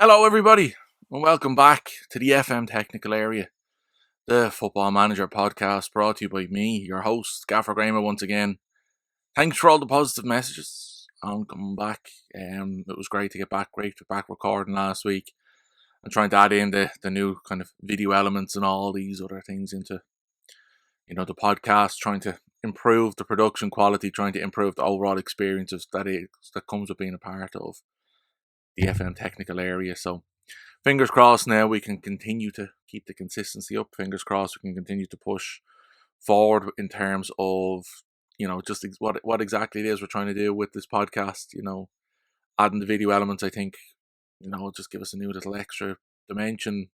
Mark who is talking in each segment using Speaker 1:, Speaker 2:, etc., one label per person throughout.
Speaker 1: Hello, everybody, and welcome back to the FM Technical Area, the Football Manager podcast brought to you by me, your host, Gaffer Graemo, once again. Thanks for all the positive messages on coming back. It was great to get back, recording last week and trying to add in the new kind of video elements and all these other things into, the podcast, trying to improve the production quality, trying to improve the overall experiences that comes with being a part of the FM Technical Area. So, fingers crossed now we can continue to keep the consistency up. Fingers crossed we can continue to push forward in terms of, just what exactly it is we're trying to do with this podcast. Adding the video elements, I think, will just give us a new little extra dimension.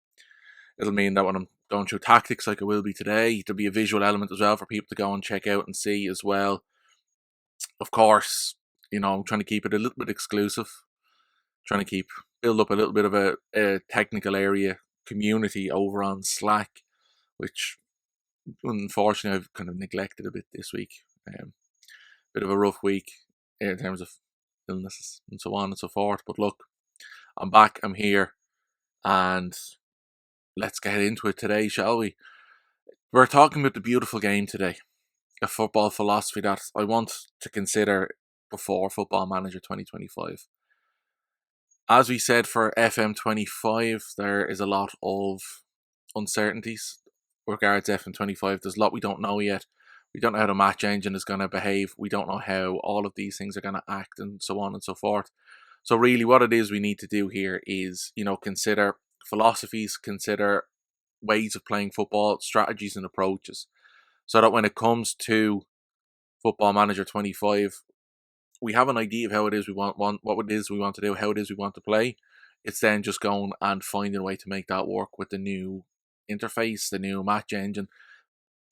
Speaker 1: It'll mean that when I'm going through tactics like I will be today, there'll be a visual element as well for people to go and check out and see as well. Of course, I'm trying to keep it a little bit exclusive, trying to build up a little bit of a technical area community over on Slack, which unfortunately I've kind of neglected a bit this week. Bit of a rough week in terms of illnesses and so on and so forth. But look, I'm back, I'm here, and let's get into it today, shall we? We're talking about the beautiful game today, a football philosophy that I want to consider before Football Manager 2025. As we said for FM25, there is a lot of uncertainties regards FM25. There's a lot we don't know yet. We don't know how the match engine is going to behave. We don't know how all of these things are going to act and so on and so forth. So really what it is we need to do here is, consider philosophies, consider ways of playing football, strategies and approaches. So that when it comes to Football Manager 25, we have an idea of how it is we want what it is we want to do, how it is we want to play. It's then just going and finding a way to make that work with the new interface, the new match engine.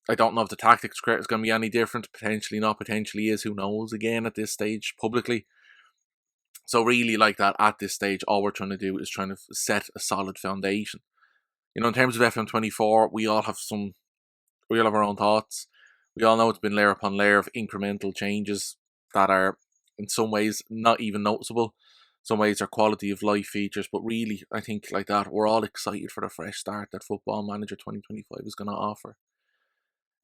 Speaker 1: I don't know if the tactics is going to be any different. Potentially not, potentially is. Who knows again at this stage publicly. So really like that at this stage, all we're trying to do is trying to set a solid foundation. In terms of FM24, we all have our own thoughts. We all know it's been layer upon layer of incremental changes that are in some ways not even noticeable. Some ways are quality of life features, but really, I think like that, we're all excited for the fresh start that Football Manager 2025 is going to offer.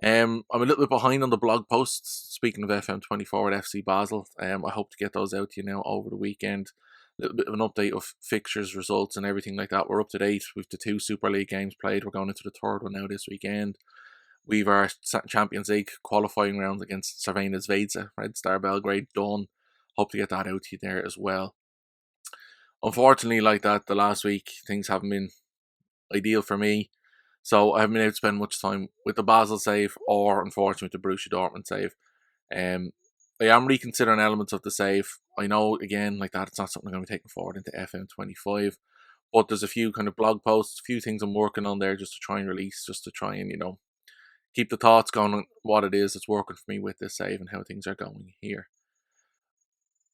Speaker 1: I'm a little bit behind on the blog posts, speaking of FM24 at FC Basel. I hope to get those out to you now over the weekend. A little bit of an update of fixtures, results and everything like that. We're up to date with the 2 Super League games played. We're going into the 3rd one now this weekend. We've our Champions League qualifying round against Crvena Zvezda, Red Star Belgrade, done. Hope to get that out to you there as well. Unfortunately, like that, the last week, things haven't been ideal for me. So I haven't been able to spend much time with the Basel save or, unfortunately, with the Borussia Dortmund save. I am reconsidering elements of the save. I know, again, like that, it's not something I'm going to be taking forward into FM25. But there's a few kind of blog posts, a few things I'm working on there just to try and release, just to try and, keep the thoughts going on what it is that's working for me with this save and how things are going here.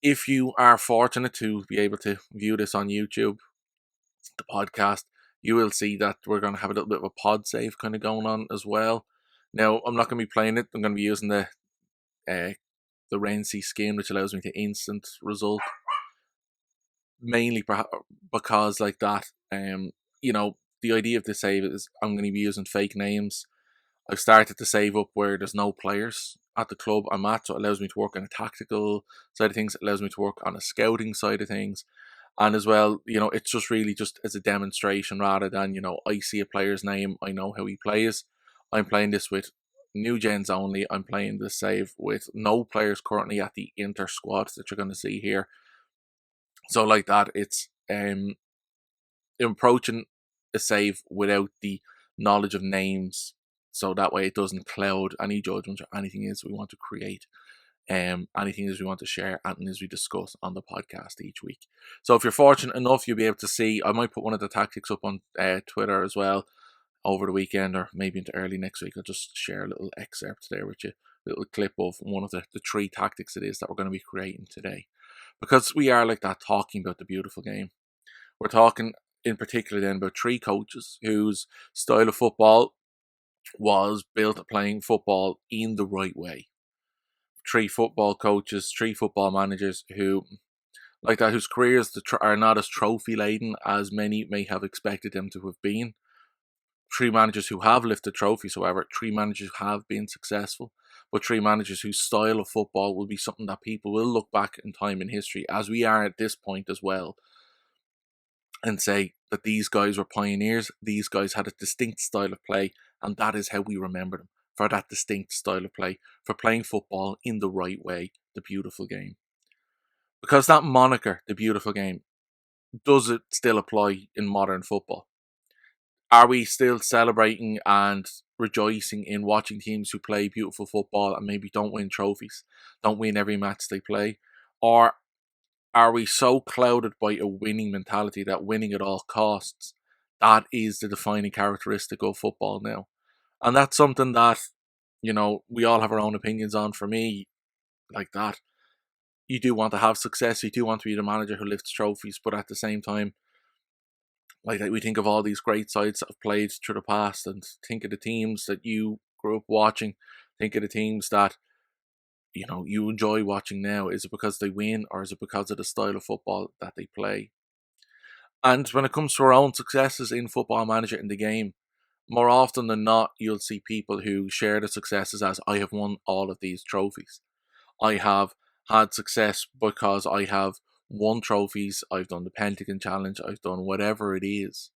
Speaker 1: If you are fortunate to be able to view this on YouTube, the podcast, you will see that we're going to have a little bit of a pod save kind of going on as well. Now, I'm not going to be playing it. I'm going to be using the Renzi scheme, which allows me to instant result. Mainly because like that, the idea of the save is I'm going to be using fake names. I've started to save up where there's no players at the club I'm at, so it allows me to work on a tactical side of things. It allows me to work on a scouting side of things. And as well, it's just really just as a demonstration rather than, I see a player's name, I know how he plays. I'm playing this with new gens only. I'm playing this save with no players currently at the inter squad that you're going to see here. So like that, it's approaching a save without the knowledge of names. So that way it doesn't cloud any judgments or anything is we want to create. Anything is we want to share and as we discuss on the podcast each week. So if you're fortunate enough, you'll be able to see, I might put one of the tactics up on Twitter as well over the weekend or maybe into early next week. I'll just share a little excerpt there with you, a little clip of one of the 3 tactics it is that we're going to be creating today. Because we are like that talking about the beautiful game. We're talking in particular then about 3 coaches whose style of football was built at playing football in the right way. 3 football coaches, 3 football managers who like that, whose careers are not as trophy laden as many may have expected them to have been. Three managers who have lifted trophies, however, three managers who have been successful, but three managers whose style of football will be something that people will look back in time in history, as we are at this point as well, and say that these guys were pioneers, these guys had a distinct style of play, and that is how we remember them, for that distinct style of play, for playing football in the right way, the beautiful game. Because that moniker, the beautiful game, does it still apply in modern football? Are we still celebrating and rejoicing in watching teams who play beautiful football and maybe don't win trophies, don't win every match they play? Or are we so clouded by a winning mentality that winning at all costs, that is the defining characteristic of football now? And that's something that, we all have our own opinions on. For me, like that, you do want to have success, you do want to be the manager who lifts trophies, but at the same time, like that, we think of all these great sides that have played through the past, and think of the teams that you grew up watching, think of the teams that you enjoy watching now. Is it because they win, or is it because of the style of football that they play? And when it comes to our own successes in Football Manager in the game, more often than not, you'll see people who share the successes as, I have won all of these trophies. I have had success because I have won trophies, I've done the Pentagon Challenge, I've done whatever it is.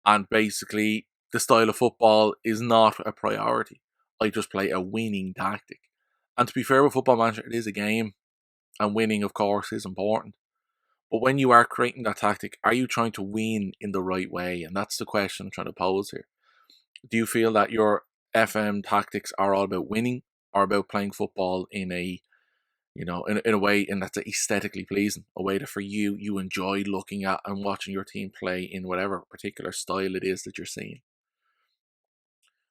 Speaker 1: And basically, the style of football is not a priority. I just play a winning tactic. And to be fair with Football Manager, it is a game, and winning, of course, is important. But when you are creating that tactic, are you trying to win in the right way? And that's the question I'm trying to pose here. Do you feel that your FM tactics are all about winning, or about playing football in a in a way in that's aesthetically pleasing, a way that for you enjoy looking at and watching your team play in whatever particular style it is that you're seeing?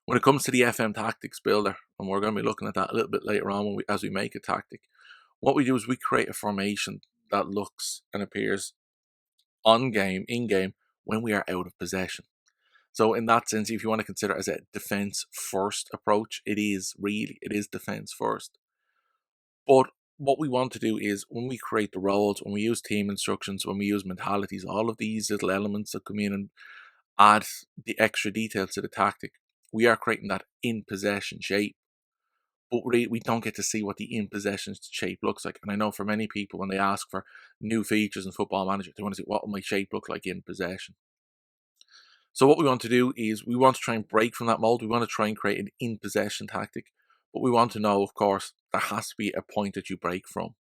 Speaker 1: When it comes to the FM tactics builder, and we're going to be looking at that a little bit later on as we make a tactic, what we do is we create a formation that looks and appears in game, when we are out of possession. So in that sense, if you want to consider it as a defense first approach, it is defense first. But what we want to do is, when we create the roles, when we use team instructions, when we use mentalities, all of these little elements that come in and add the extra detail to the tactic, we are creating that in possession shape. But we don't get to see what the in possession shape looks like. And I know for many people, when they ask for new features in Football Manager, they want to see, what will my shape look like in possession? So what we want to do is, we want to try and break from that mold. We want to try and create an in possession tactic. But we want to know, of course, there has to be a point that you break from.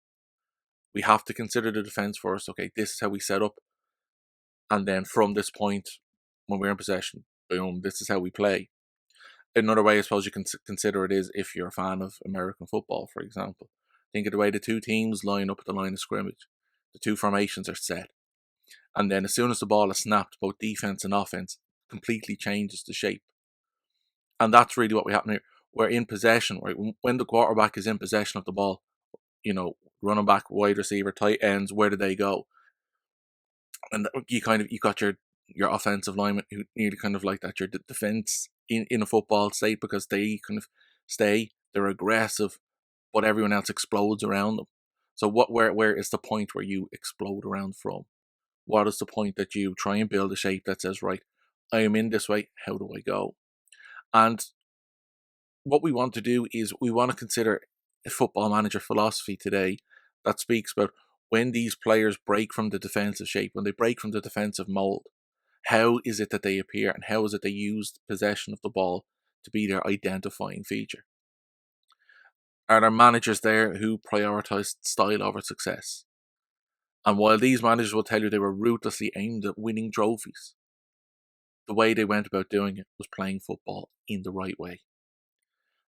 Speaker 1: We have to consider the defense first. Okay, this is how we set up. And then from this point, when we're in possession, boom, this is how we play. Another way I suppose you can consider it is, if you're a fan of American football, for example. Think of the way the two teams line up at the line of scrimmage. The two formations are set. And then as soon as the ball is snapped, both defense and offense completely changes the shape. And that's really what we happen here. We're in possession, right? When the quarterback is in possession of the ball, running back, wide receiver, tight ends, where do they go? And you got your offensive linemen who need kind of like that, your defense in a football state, because they kind of they're aggressive, but everyone else explodes around them. So where is the point where you explode around from? What is the point that you try and build a shape that says, right, I am in this way, how do I go? And what we want to do is, we want to consider a Football Manager philosophy today that speaks about, when these players break from the defensive shape, when they break from the defensive mold, how is it that they appear, and how is it they use possession of the ball to be their identifying feature? Are there managers there who prioritise style over success? And while these managers will tell you they were ruthlessly aimed at winning trophies, the way they went about doing it was playing football in the right way.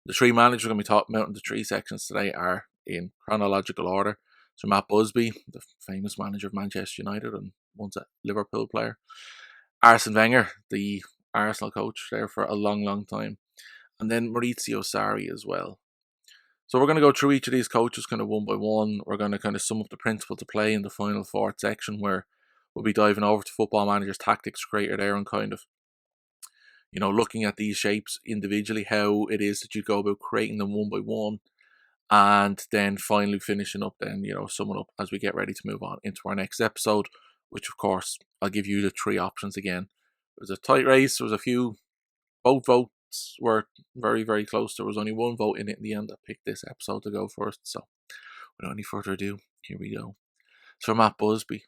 Speaker 1: The three managers we're going to be talking about in the three sections today are, in chronological order, so Matt Busby, the famous manager of Manchester United and once a Liverpool player. Arsene Wenger, the Arsenal coach there for a long, long time. And then Maurizio Sarri as well. So we're going to go through each of these coaches kind of one by one. We're going to kind of sum up the principles to play in the final fourth section, where we'll be diving over to Football Manager's tactics creator there, and kind of, looking at these shapes individually, how it is that you go about creating them one by one. and then finally finishing up, then, summing up as we get ready to move on into our next episode, which of course I'll give you the three options again. It was a tight race. There was a few, both votes were very, very close. There was only one vote in it in the end that picked this episode to go first. So without any further ado, here we go. So Matt Busby.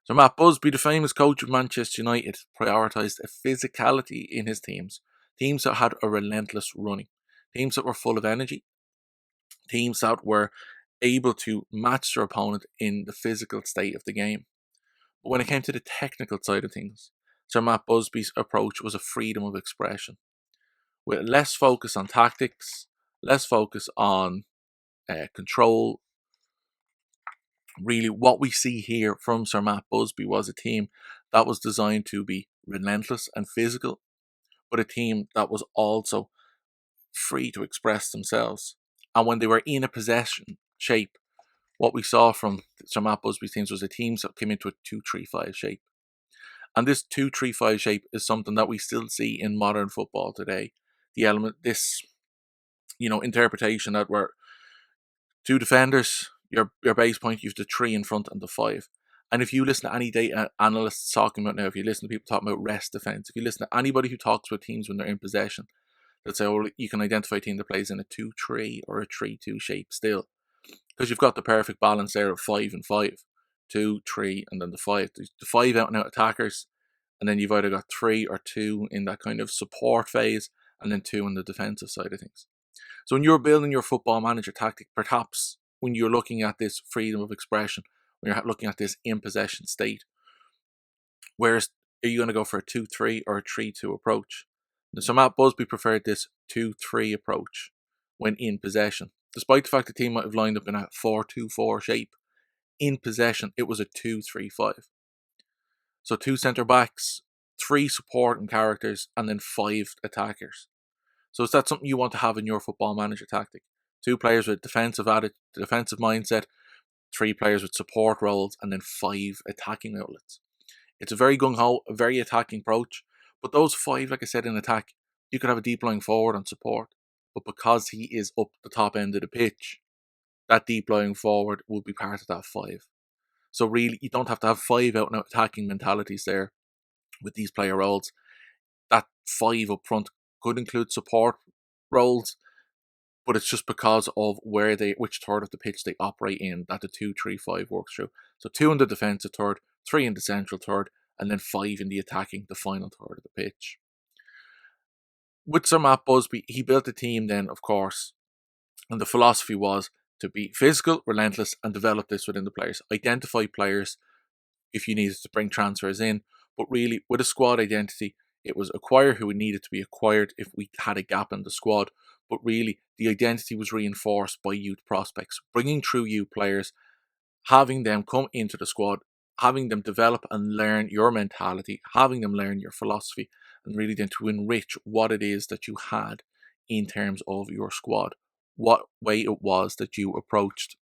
Speaker 1: The famous coach of Manchester United, prioritised a physicality in his teams that had a relentless running, teams that were full of energy, teams that were able to match their opponent in the physical state of the game. But when it came to the technical side of things, Sir Matt Busby's approach was a freedom of expression, with less focus on tactics, less focus on control. Really, what we see here from Sir Matt Busby was a team that was designed to be relentless and physical, but a team that was also free to express themselves. And when they were in a possession shape, what we saw from Sir Matt Busby's teams was a team that came into a 2-3-5 shape. And this 2-3-5 shape is something that we still see in modern football today. The element, this, interpretation that we're two defenders, your base point, you have the 3 in front and the 5. And if you listen to any data analysts talking about now, if you listen to people talking about rest defense, if you listen to anybody who talks about teams when they're in possession, they'll say, well, you can identify a team that plays in a 2-3 or a 3-2 shape still. Because you've got the perfect balance there of 5 and 5. 2, 3, and then the 5. The 5 out and out attackers, and then you've either got 3 or 2 in that kind of support phase, and then 2 on the defensive side of things. So when you're building your football manager tactic, perhaps when you're looking at this freedom of expression, when you're looking at this in possession state, whereas are you going to go for a 2-3 or a 3-2 approach? So Matt Busby preferred this 2-3 approach when in possession. Despite the fact the team might have lined up in a 4-2-4 shape, in possession it was a 2-3-5. So 2 centre backs, 3 supporting characters, and then 5 attackers. So is that something you want to have in your football manager tactic? 2 players with defensive mindset, 3 players with support roles, and then 5 attacking outlets. It's a very gung-ho, a very attacking approach. But those 5, like I said, in attack, you could have a deep lying forward on support. But because he is up the top end of the pitch, that deep lying forward will be part of that 5. So really, you don't have to have 5 out and out attacking mentalities there with these player roles. That 5 up front could include support roles, but it's just because of which third of the pitch they operate in that the 2-3-5 works through. So 2 in the defensive third, 3 in the central third, and then 5 in the attacking, the final third of the pitch. With Sir Matt Busby, he built a team then, of course, and the philosophy was to be physical, relentless, and develop this within the players. Identify players if you needed to bring transfers in, but really, with a squad identity, it was acquire who needed to be acquired if we had a gap in the squad. But really, the identity was reinforced by youth prospects, bringing through youth players, having them come into the squad, having them develop and learn your mentality, having them learn your philosophy, and really then to enrich what it is that you had in terms of your squad, what way it was that you approached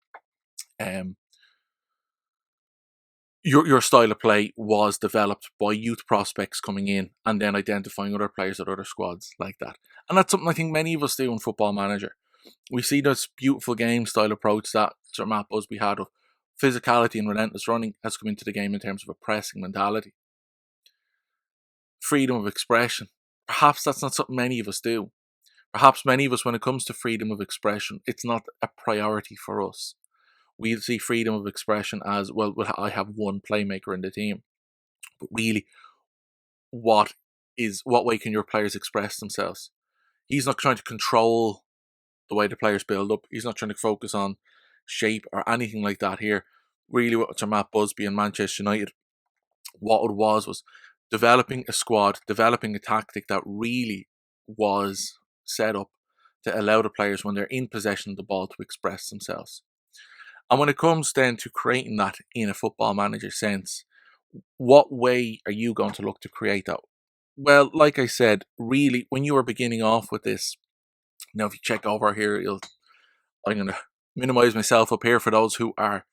Speaker 1: your style of play was developed by youth prospects coming in and then identifying other players at other squads like that. And that's something I think many of us do in Football Manager. We see this beautiful game style approach that Sir Matt Busby had of physicality and relentless running has come into the game in terms of a pressing mentality. Freedom of expression. Perhaps that's not something many of us do. Perhaps many of us, when it comes to freedom of expression, it's not a priority for us. We see freedom of expression as, well, I have one playmaker in the team. But really, what way can your players express themselves? He's not trying to control the way the players build up. He's not trying to focus on shape or anything like that here. Really, what Sir Matt Busby and Manchester United, what it was developing a squad, developing a tactic that really was set up to allow the players, when they're in possession of the ball, to express themselves. And when it comes then to creating that in a football manager sense, what way are you going to look to create that? Well, like I said, really, when you are beginning off with this, now if you check over here, I'm going to minimize myself up here for those who are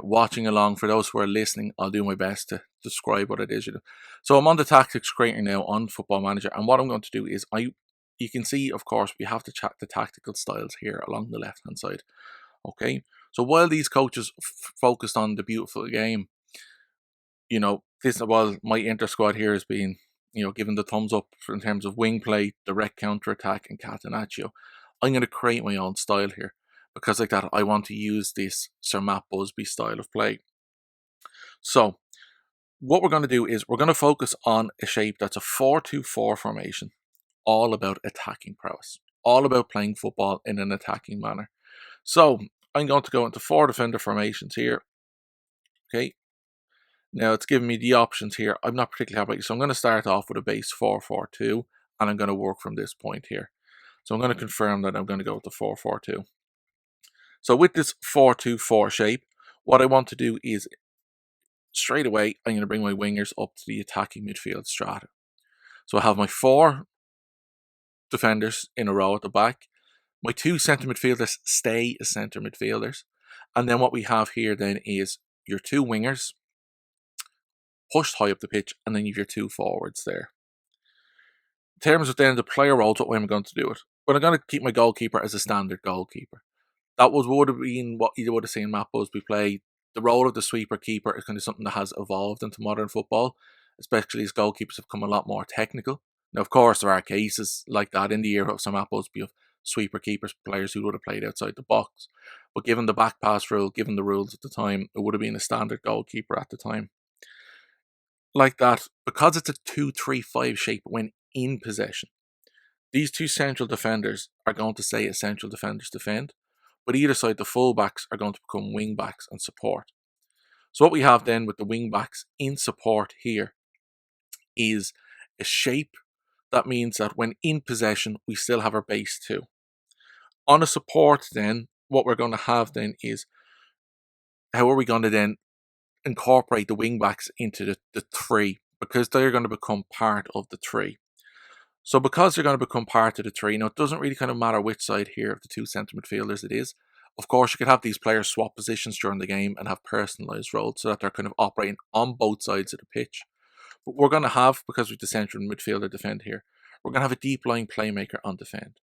Speaker 1: watching along. For those who are listening, I'll do my best to describe what it is you do. So I'm on the tactics creator now on Football Manager, and what I'm going to do is you can see, of course, we have the tactical styles here along the left-hand side. Okay, so while these coaches focused on the beautiful game, while my inter squad here has been, given the thumbs up in terms of wing play, direct counter attack, and catenaccio, I'm going to create my own style here because, like that, I want to use this Sir Matt Busby style of play. So, what we're going to do is we're going to focus on a shape that's a 4-2-4 formation, all about attacking prowess, all about playing football in an attacking manner. So, I'm going to go into 4 defender formations here. Okay. Now it's giving me the options here. I'm not particularly happy. So I'm going to start off with a base 4-4-2 and I'm going to work from this point here. So I'm going to confirm that I'm going to go with the 4-4-2. So with this 4-2-4 shape, what I want to do is straight away, I'm going to bring my wingers up to the attacking midfield strata. So I have my 4 defenders in a row at the back. My 2 centre midfielders stay as centre midfielders. And then what we have here then is your 2 wingers pushed high up the pitch, and then you have your 2 forwards there. In terms of then the player roles, what way am I going to do it? Well, I'm going to keep my goalkeeper as a standard goalkeeper. That would have been what you would have seen Matt Busby play. The role of the sweeper keeper is kind of something that has evolved into modern football, especially as goalkeepers have become a lot more technical. Now, of course, there are cases like that in the era of Sir Matt Busby of sweeper keepers, players who would have played outside the box. But given the back pass rule, given the rules at the time, it would have been a standard goalkeeper at the time. Like that, because it's a 2-3-5 shape when in possession, these 2 central defenders are going to stay as central defenders defend, but either side the fullbacks are going to become wing backs and support. So what we have then with the wing backs in support here is a shape that means that when in possession we still have our base 2. On a support then, what we're going to have then is how are we going to then incorporate the wing backs into the 3, because they're going to become part of the 3. So because they're going to become part of the 3, it doesn't really kind of matter which side here of the 2 centre midfielders it is. Of course, you could have these players swap positions during the game and have personalised roles so that they're kind of operating on both sides of the pitch. But we're going to have, because with the central midfielder defend here, we're going to have a deep lying playmaker on defend.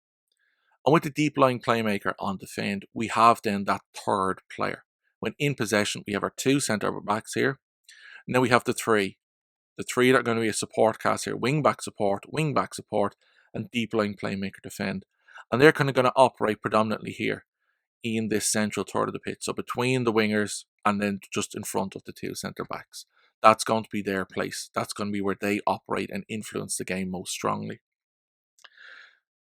Speaker 1: And with the deep lying playmaker on defend, we have then that 3rd player. When in possession, we have our 2 centre backs here. Now we have the 3. The 3 that are going to be a support cast here: wing back support, and deep lying playmaker defend. And they're kind of going to operate predominantly here in this central third of the pitch. So between the wingers and then just in front of the 2 centre backs. That's going to be their place. That's going to be where they operate and influence the game most strongly.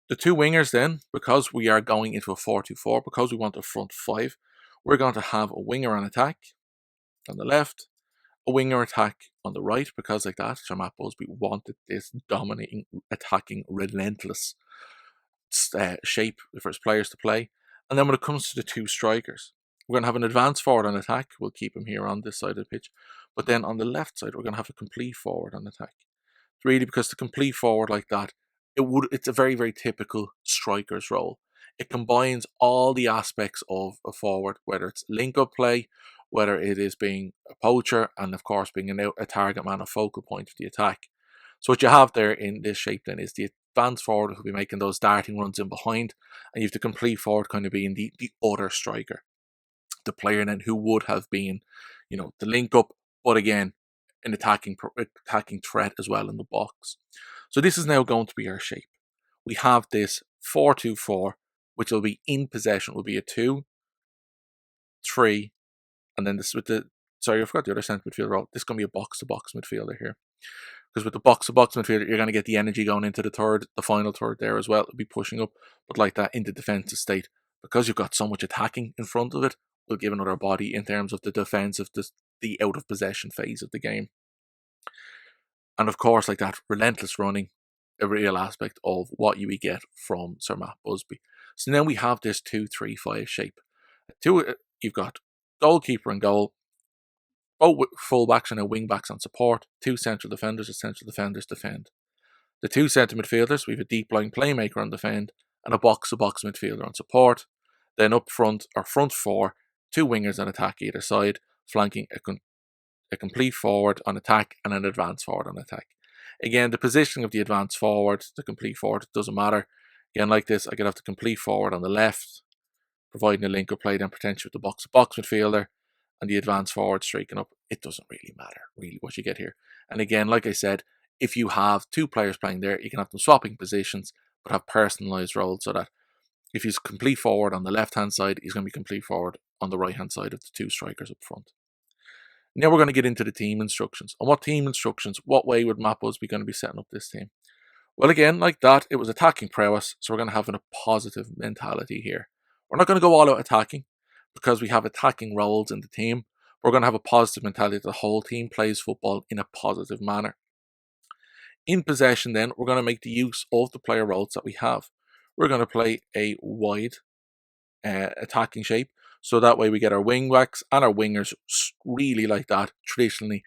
Speaker 1: The 2 wingers then, because we are going into a 4-2-4, because we want a front 5, we're going to have a winger on attack on the left, a winger attack on the right, because like that, Sir Matt Busby wanted this dominating, attacking, relentless shape for his players to play. And then when it comes to the 2 strikers, we're going to have an advanced forward on attack. We'll keep him here on this side of the pitch. But then on the left side, we're going to have a complete forward on attack. Really, because the complete forward like that, it's a very, very typical striker's role. It combines all the aspects of a forward, whether it's link-up play, whether it is being a poacher, and of course being a target man, a focal point of the attack. So what you have there in this shape then is the advanced forward who'll be making those darting runs in behind, and you have the complete forward kind of being the other striker. The player then who would have been, the link-up, but again, an attacking threat as well in the box. So this is now going to be our shape. We have this 4-2-4, which will be in possession, will be a 2, 3, and then this with the, sorry, I forgot the other centre midfielder role. This is going to be a box-to-box midfielder here. Because with the box-to-box midfielder, you're going to get the energy going into the final third there as well. It'll be pushing up, but like that into defensive state. Because you've got so much attacking in front of it, will give another body in terms of the defensive, the out of possession phase of the game. And of course, like that, relentless running, a real aspect of what you would get from Sir Matt Busby. So now we have this 2-3-5 shape. You've got goalkeeper and goal, both full-backs and wing backs on support, 2 central defenders as central defenders defend. The 2 centre midfielders, we have a deep lying playmaker on defend and a box-to-box midfielder on support. Then up front, our front 4, 2 wingers on attack either side, flanking a complete forward on attack and an advanced forward on attack. Again, the positioning of the advanced forward, the complete forward, it doesn't matter. Again, like this, I could have the complete forward on the left, providing a link-up play, then potentially with the box-to-box midfielder and the advanced forward striking up. It doesn't really matter, really, what you get here. And again, like I said, if you have two players playing there, you can have them swapping positions, but have personalised roles so that if he's complete forward on the left-hand side, he's going to be complete forward on the right-hand side of the two strikers up front. Now we're going to get into the team instructions. And what team instructions, what way would Matt Busby going to be setting up this team? Well, again, like that, it was attacking prowess, so we're going to have a positive mentality here. We're not going to go all out attacking because we have attacking roles in the team. We're going to have a positive mentality that the whole team plays football in a positive manner. In possession, then, we're going to make the use of the player roles that we have. We're going to play a wide attacking shape, so that way we get our wing backs and our wingers really like that, traditionally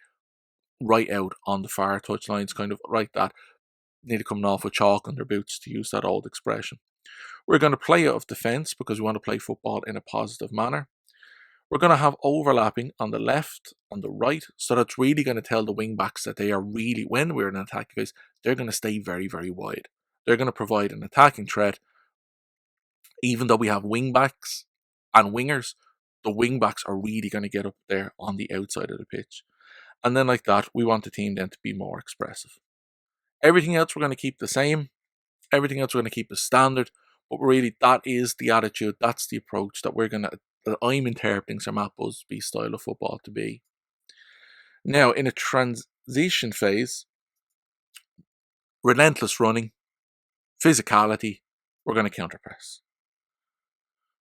Speaker 1: right out on the far touchlines, kind of like that, nearly coming off with chalk on their boots, to use that old expression. We're going to play out of defence because we want to play football in a positive manner. We're going to have overlapping on the left and the right, so that's really going to tell the wing backs that they are really, when we're in an attacking phase, they're going to stay very, very wide. They're going to provide an attacking threat. Even though we have wing backs and wingers, the wing backs are really going to get up there on the outside of the pitch. And then like that, we want the team then to be more expressive. Everything else we're going to keep the same. Everything else we're going to keep as standard. But really, that is the attitude, that's the approach that I'm interpreting Sir Matt Busby's style of football to be. Now, in a transition phase, relentless running, physicality, we're going to counter-press.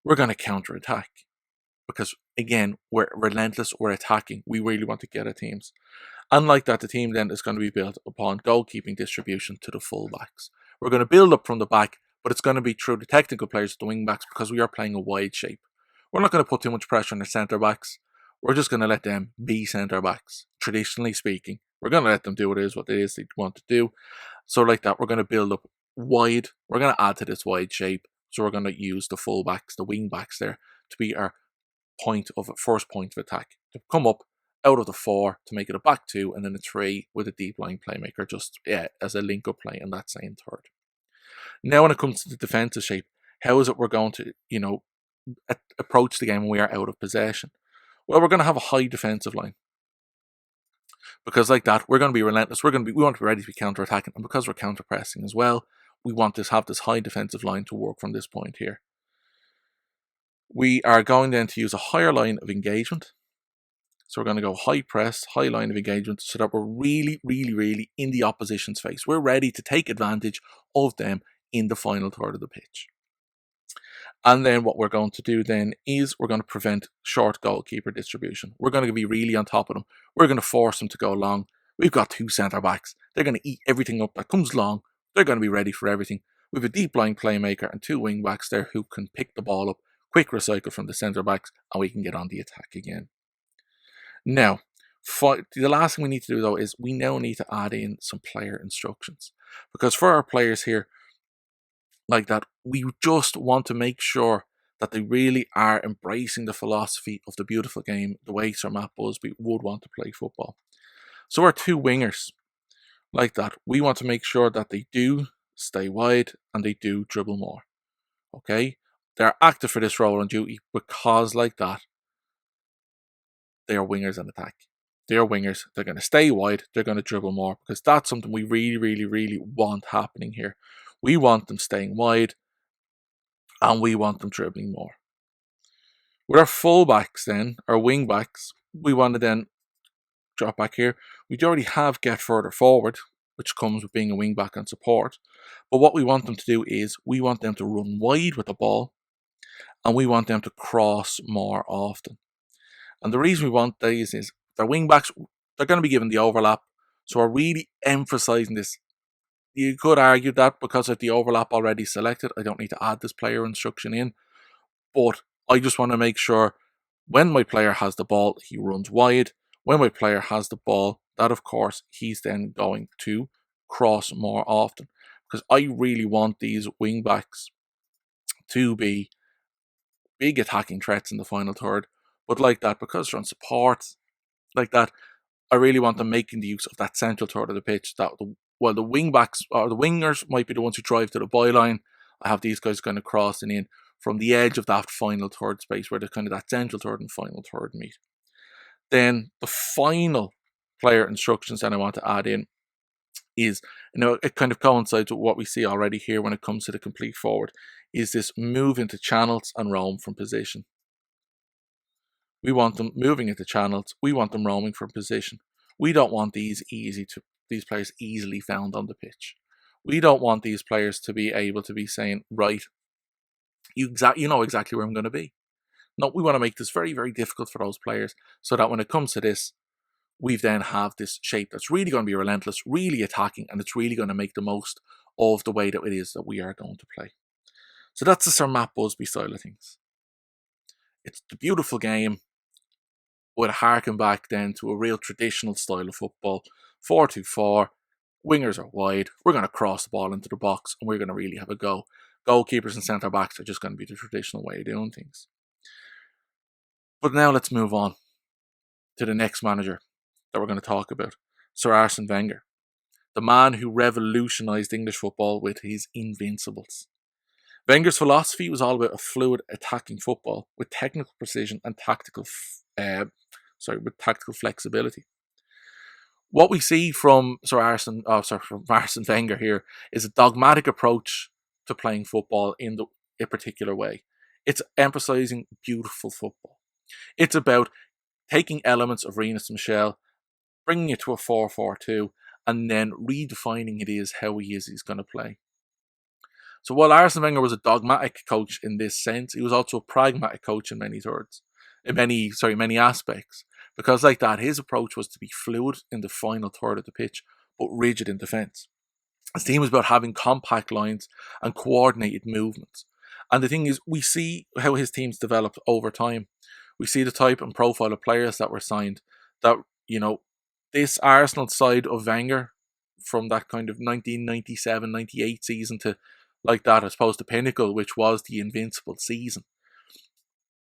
Speaker 1: We're going to counter-attack. Because, again, we're relentless, we're attacking. We really want to get at teams. Unlike that, the team then is going to be built upon goalkeeping distribution to the full-backs. We're going to build up from the back, but it's going to be through the technical players, the wing-backs, because we are playing a wide shape. We're not going to put too much pressure on the centre-backs. We're just going to let them be centre-backs, traditionally speaking. We're going to let them do what it is they want to do. So like that, we're going to build up wide. We're going to add to this wide shape. So we're going to use the full-backs, the wing-backs there, to be our first point of attack, to come up out of the 4 to make it a back 2 and then a 3 with a deep line playmaker, just as a link up play in that same third. Now when it comes to the defensive shape, how is it we're going to approach the game when we are out of possession? Well, we're going to have a high defensive line, because like that, we're going to be relentless. We want to be ready to be counter-attacking, and because we're counter-pressing as well, we want to have this high defensive line to work from this point here. We are going then to use a higher line of engagement. So we're going to go high press, high line of engagement, so that we're really, really, really in the opposition's face. We're ready to take advantage of them in the final third of the pitch. And then what we're going to do then is we're going to prevent short goalkeeper distribution. We're going to be really on top of them. We're going to force them to go long. We've got 2 centre-backs. They're going to eat everything up that comes long. They're going to be ready for everything. We have a deep line playmaker and 2 wing-backs there who can pick the ball up, quick recycle from the centre-backs, and we can get on the attack again. Now, the last thing we need to do though is we now need to add in some player instructions, because for our players here, like that, we just want to make sure that they really are embracing the philosophy of the beautiful game the way Sir Matt Busby would want to play football. So our 2 wingers, like that, we want to make sure that they do stay wide and they do dribble more. Okay? They're active for this role on duty because, like that, they are wingers in attack. They are wingers. They're going to stay wide. They're going to dribble more, because that's something we really, really, really want happening here. We want them staying wide and we want them dribbling more. With our full-backs then, our wing-backs, we want to then drop back here. We already have get further forward, which comes with being a wing-back and support. But what we want them to do is we want them to run wide with the ball and we want them to cross more often. And the reason we want these is their wing-backs, they're going to be given the overlap. So we're really emphasising this. You could argue that because of the overlap already selected, I don't need to add this player instruction in. But I just want to make sure when my player has the ball, he runs wide. When my player has the ball, that of course, he's then going to cross more often. Because I really want these wing-backs to be big attacking threats in the final third. But like that, because they're on support, like that, I really want them making the use of that central third of the pitch, that while the wing backs or the wingers might be the ones who drive to the byline, I have these guys kind of crossing in from the edge of that final third space where the kind of that central third and final third meet. Then the final player instructions that I want to add in is, it kind of coincides with what we see already here when it comes to the complete forward, is this move into channels and roam from position. We want them moving into channels. We want them roaming from position. We don't want these players easily found on the pitch. We don't want these players to be able to be saying, right, you know exactly where I'm going to be. No, we want to make this very, very difficult for those players so that when it comes to this, we then have this shape that's really going to be relentless, really attacking, and it's really going to make the most of the way that it is that we are going to play. So that's the Sir Matt Busby style of things. It's the beautiful game, would harken back then to a real traditional style of football. 4-2-4, wingers are wide, we're going to cross the ball into the box, and we're going to really have a go. Goalkeepers and centre-backs are just going to be the traditional way of doing things. But now let's move on to the next manager that we're going to talk about, Sir Arsene Wenger, the man who revolutionised English football with his Invincibles. Wenger's philosophy was all about a fluid attacking football with technical precision and tactical flexibility. What we see from Arsene Wenger here is a dogmatic approach to playing football in a particular way. It's emphasising beautiful football. It's about taking elements of Rinus Michel, bringing it to a 4-4-2, and then redefining it is how he's going to play. So while Arsene Wenger was a dogmatic coach in this sense, he was also a pragmatic coach in many aspects. Because like that, his approach was to be fluid in the final third of the pitch, but rigid in defence. His team was about having compact lines and coordinated movements. And the thing is, we see how his teams developed over time. We see the type and profile of players that were signed. That, this Arsenal side of Wenger, from that kind of 1997-98 season to like that, I suppose, the pinnacle, which was the Invincible season.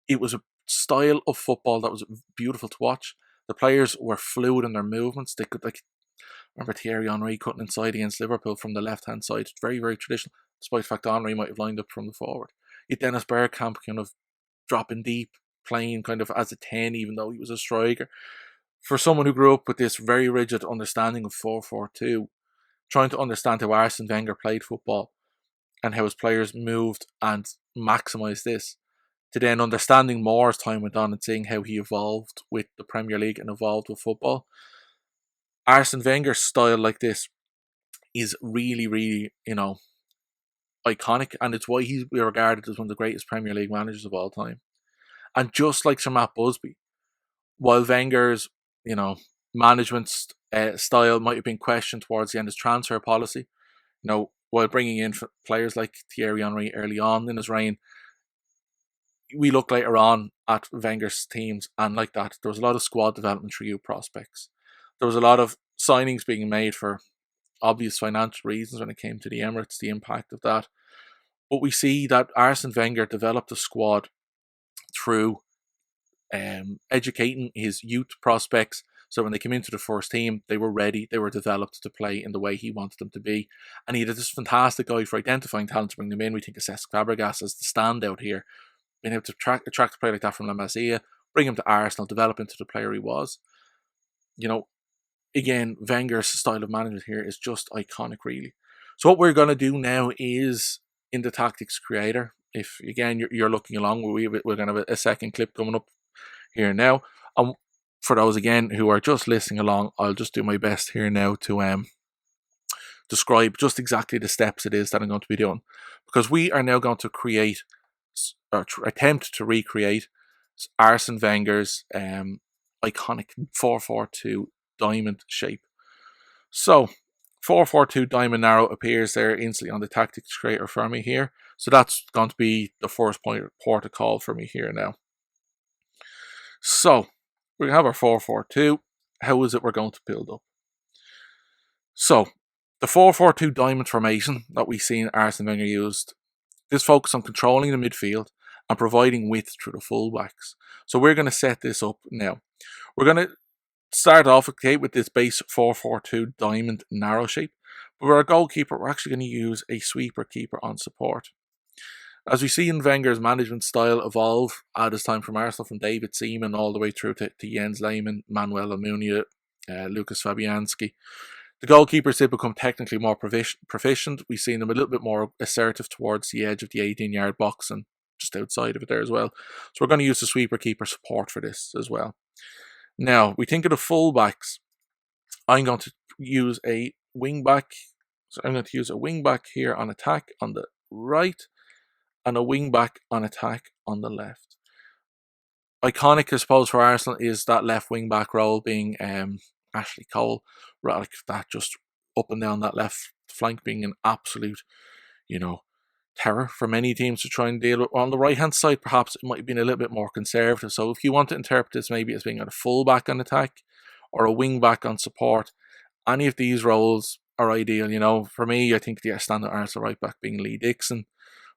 Speaker 1: It was a style of football that was beautiful to watch. The players were fluid in their movements. They could, remember Thierry Henry cutting inside against Liverpool from the left-hand side. It's very, very traditional, despite the fact that Henry might have lined up from the forward. You had Dennis Bergkamp kind of dropping deep, playing kind of as a 10, even though he was a striker. For someone who grew up with this very rigid understanding of 4-4-2, trying to understand how Arsene Wenger played football and how his players moved and maximised this, to then understanding more as time went on and seeing how he evolved with the Premier League and evolved with football. Arsene Wenger's style like this is really, really, iconic, and it's why he's regarded as one of the greatest Premier League managers of all time. And just like Sir Matt Busby, while Wenger's, management style might have been questioned towards the end of his transfer policy, while bringing in players like Thierry Henry early on in his reign, we look later on at Wenger's teams, and like that, there was a lot of squad development through youth prospects. There was a lot of signings being made for obvious financial reasons when it came to the Emirates, the impact of that. But we see that Arsene Wenger developed a squad through educating his youth prospects. So when they came into the first team, they were ready, they were developed to play in the way he wanted them to be. And he had this fantastic eye for identifying talent to bring them in. We think of Cesc Fabregas as the standout here, being able to attract a player like that from La Masia, bring him to Arsenal, develop into the player he was. Again, Wenger's style of management here is just iconic, really. So what we're going to do now is, in the Tactics Creator, if, again, you're looking along, we're going to have a second clip coming up here now. For those, again, who are just listening along, I'll just do my best here now to describe just exactly the steps it is that I'm going to be doing. Because we are now going to create, or attempt to recreate, Arsene Wenger's iconic 4-4-2 diamond shape. So 4-4-2 diamond narrow appears there instantly on the Tactics Creator for me here. So that's going to be the first port of call for me here now. So we have our 4-4-2. How is it we're going to build up? So the 4-4-2 diamond formation that we've seen Arsene Wenger used, this focus on controlling the midfield and providing width through the fullbacks. So we're going to set this up now. We're going to start off with this base 4-4-2 diamond narrow shape, But with our goalkeeper, we're actually going to use a sweeper keeper on support. As we see in Wenger's management style evolve at his time from Arsenal, from David Seaman all the way through to Jens Lehmann, Manuel Almunia, Lucas Fabianski, the goalkeepers did become technically more proficient. We've seen them a little bit more assertive towards the edge of the 18-yard box and just outside of it there as well. So we're going to use the sweeper keeper support for this as well. Now, we think of the full-backs. I'm going to use a wing-back. So I'm going to use a wing-back here on attack on the right, and a wing-back on attack on the left. Iconic, I suppose, for Arsenal is that left wing-back role being Ashley Cole. Like that, just up and down that left flank being an absolute, terror for many teams to try and deal with. On the right-hand side, perhaps it might have been a little bit more conservative. So if you want to interpret this maybe as being a full-back on attack or a wing-back on support, any of these roles are ideal. For me, I think the standard Arsenal right-back being Lee Dixon.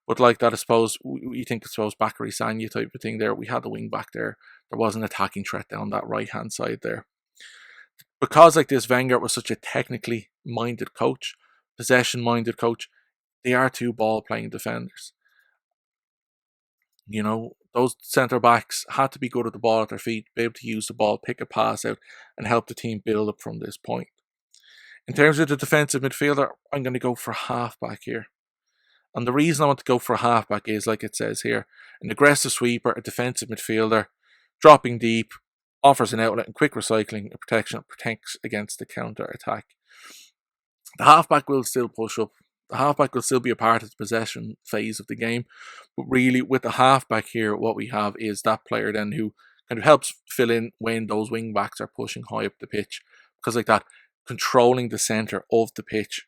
Speaker 1: But like that, I suppose, Bakary Sagna type of thing there. We had the wing back there. There was an attacking threat down that right-hand side there. Because like this, Wenger was such a technically minded coach, possession-minded coach, they are two ball-playing defenders. Those centre-backs had to be good at the ball at their feet, be able to use the ball, pick a pass out, and help the team build up from this point. In terms of the defensive midfielder, I'm going to go for half-back here. And the reason I want to go for a halfback is, like it says here, an aggressive sweeper, a defensive midfielder, dropping deep, offers an outlet and quick recycling and protection, protects against the counter-attack. The halfback will still push up. The halfback will still be a part of the possession phase of the game. But really, with the halfback here, what we have is that player then who kind of helps fill in when those wing-backs are pushing high up the pitch. Because like that, controlling the centre of the pitch,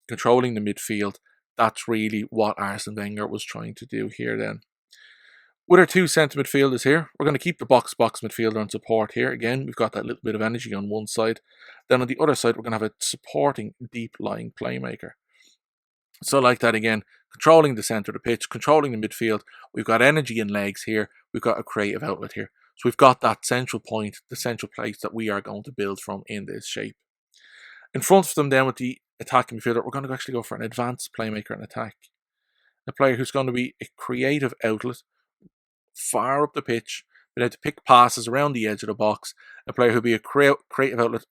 Speaker 1: controlling the midfield, that's really what Arsene Wenger was trying to do here then. With our two centre midfielders here, we're going to keep the box-to-box midfielder on support here. Again, we've got that little bit of energy on one side. Then on the other side, we're going to have a supporting, deep-lying playmaker. So like that again, controlling the centre of the pitch, controlling the midfield. We've got energy and legs here. We've got a creative outlet here. So we've got that central point, the central place that we are going to build from in this shape. In front of them then with the attacking midfielder, we're going to actually go for an advanced playmaker in attack. A player who's going to be a creative outlet, far up the pitch, be able to pick passes around the edge of the box. A player who'll be a creative outlet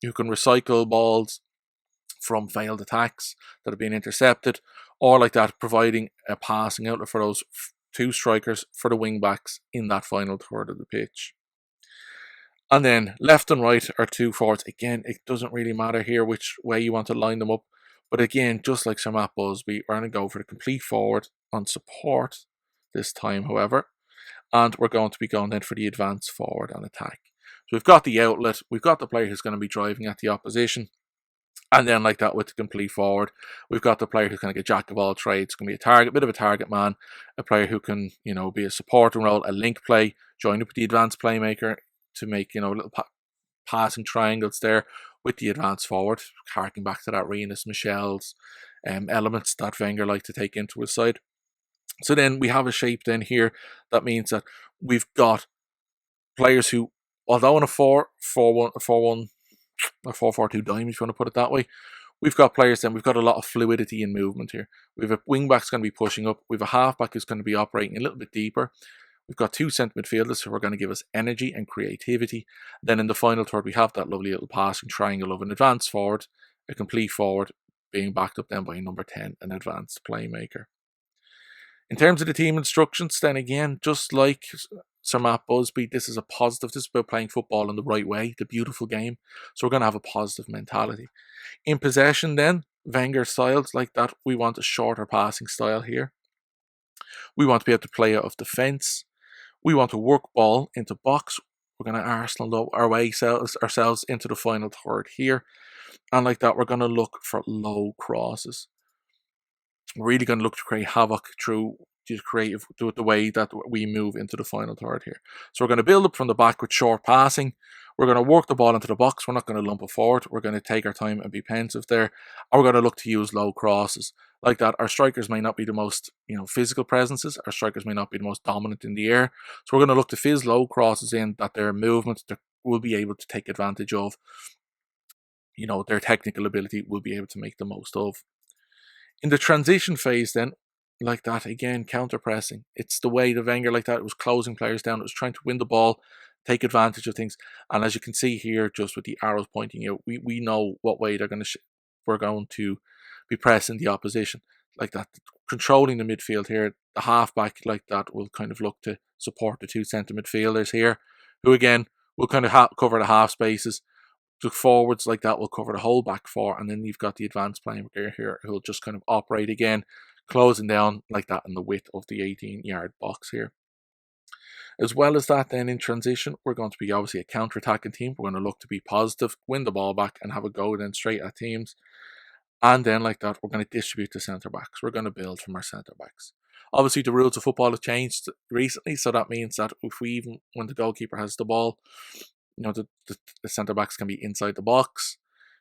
Speaker 1: who can recycle balls from failed attacks that have been intercepted, or like that, providing a passing outlet for those two strikers for the wing backs in that final third of the pitch. And then left and right are two forwards. Again, it doesn't really matter here which way you want to line them up. But again, just like Sir Matt Busby, we're going to go for the complete forward on support this time, however. And we're going to be going then for the advanced forward on attack. So we've got the outlet. We've got the player who's going to be driving at the opposition. And then like that with the complete forward, we've got the player who's going to get jack of all trades. Going to be a target, bit of a target man. A player who can, be a supporting role, a link play, join up with the advanced playmaker to make, little passing triangles there with the advanced forward, harking back to that Renus Michel's elements that Wenger liked to take into his side. So then we have a shape then here that means that we've got players who, although in a 4-4-1, a 4-1, a 4-4-2 dime, if you want to put it that way, we've got players then, we've got a lot of fluidity in movement here. We have a wing-back's going to be pushing up. We have a half-back who's going to be operating a little bit deeper. We've got two centre midfielders who are going to give us energy and creativity. Then in the final third, we have that lovely little passing triangle of an advanced forward, a complete forward, being backed up then by number 10, an advanced playmaker. In terms of the team instructions, then again, just like Sir Matt Busby, this is a positive. This is about playing football in the right way, the beautiful game. So we're going to have a positive mentality. In possession then, Wenger styles like that, we want a shorter passing style here. We want to be able to play out of defence. We want to work ball into box. We're going to Arsenal our way ourselves into the final third here. And like that, we're going to look for low crosses. We're really going to look to create havoc through the way that we move into the final third here. So we're going to build up from the back with short passing. We're going to work the ball into the box. We're not going to lump it forward. We're going to take our time and be pensive there. And we're going to look to use low crosses. Like that, our strikers may not be the most, physical presences. Our strikers may not be the most dominant in the air. So we're going to look to fizz low crosses in that their movement will be able to take advantage of. their technical ability will be able to make the most of. In the transition phase, then, like that, again, counter pressing. It's the way the Wenger, like that, it was closing players down. It was trying to win the ball, take advantage of things. And as you can see here, just with the arrows pointing out, we know what way we're going to be pressing the opposition. Like that, controlling the midfield here. The halfback, like that, will kind of look to support the two centre midfielders here, who again will kind of cover the half spaces. The forwards, like that, will cover the whole back four, and then you've got the advanced playmaker here who'll just kind of operate again, closing down like that in the width of the 18-yard box here. As well as that, then in transition, we're going to be obviously a counter-attacking team. We're going to look to be positive, win the ball back, and have a go then straight at teams. And then like that, we're going to distribute to centre backs. We're going to build from our centre backs. Obviously, the rules of football have changed recently, so that means that when the goalkeeper has the ball, the centre backs can be inside the box.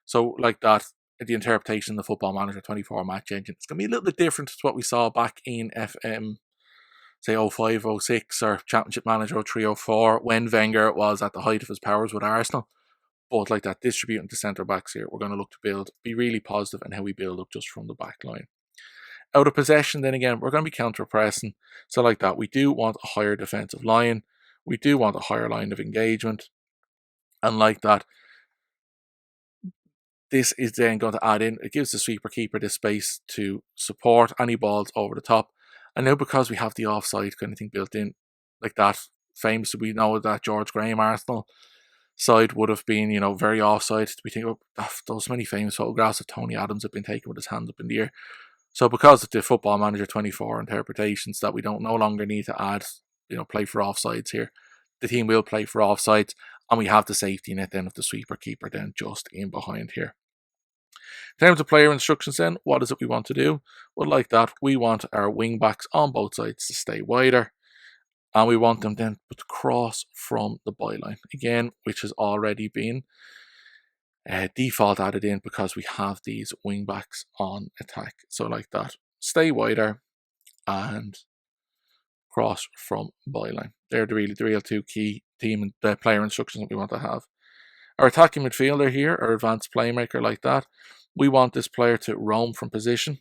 Speaker 1: So like that, the interpretation of the Football Manager 24 match engine, it's going to be a little bit different to what we saw back in FM, say 05, 06, or Championship Manager 03, 04, when Wenger was at the height of his powers with Arsenal. But like that, distributing to centre backs here, we're going to look to be really positive in how we build up just from the back line. Out of possession, then again, we're going to be counter-pressing. So like that, we do want a higher defensive line. We do want a higher line of engagement. And like that, this is then going to add in, it gives the sweeper keeper this space to support any balls over the top. And now because we have the offside kind of thing built in, like that, famously we know that George Graham Arsenal side would have been, very offside. We think those many famous photographs of Tony Adams have been taken with his hands up in the air. So because of the Football Manager 24 interpretations that we don't no longer need to add, play for offsides here, the team will play for offsides, and we have the safety net then of the sweeper keeper then just in behind here. In terms of player instructions then, what is it we want to do? Well, like that, we want our wing backs on both sides to stay wider, and we want them then to cross from the byline again, which has already been default added in because we have these wing backs on attack. So like that, stay wider and cross from byline. They're the real two key team and the player instructions that we want to have. Our attacking midfielder here, our advanced playmaker, like that, we want this player to roam from position,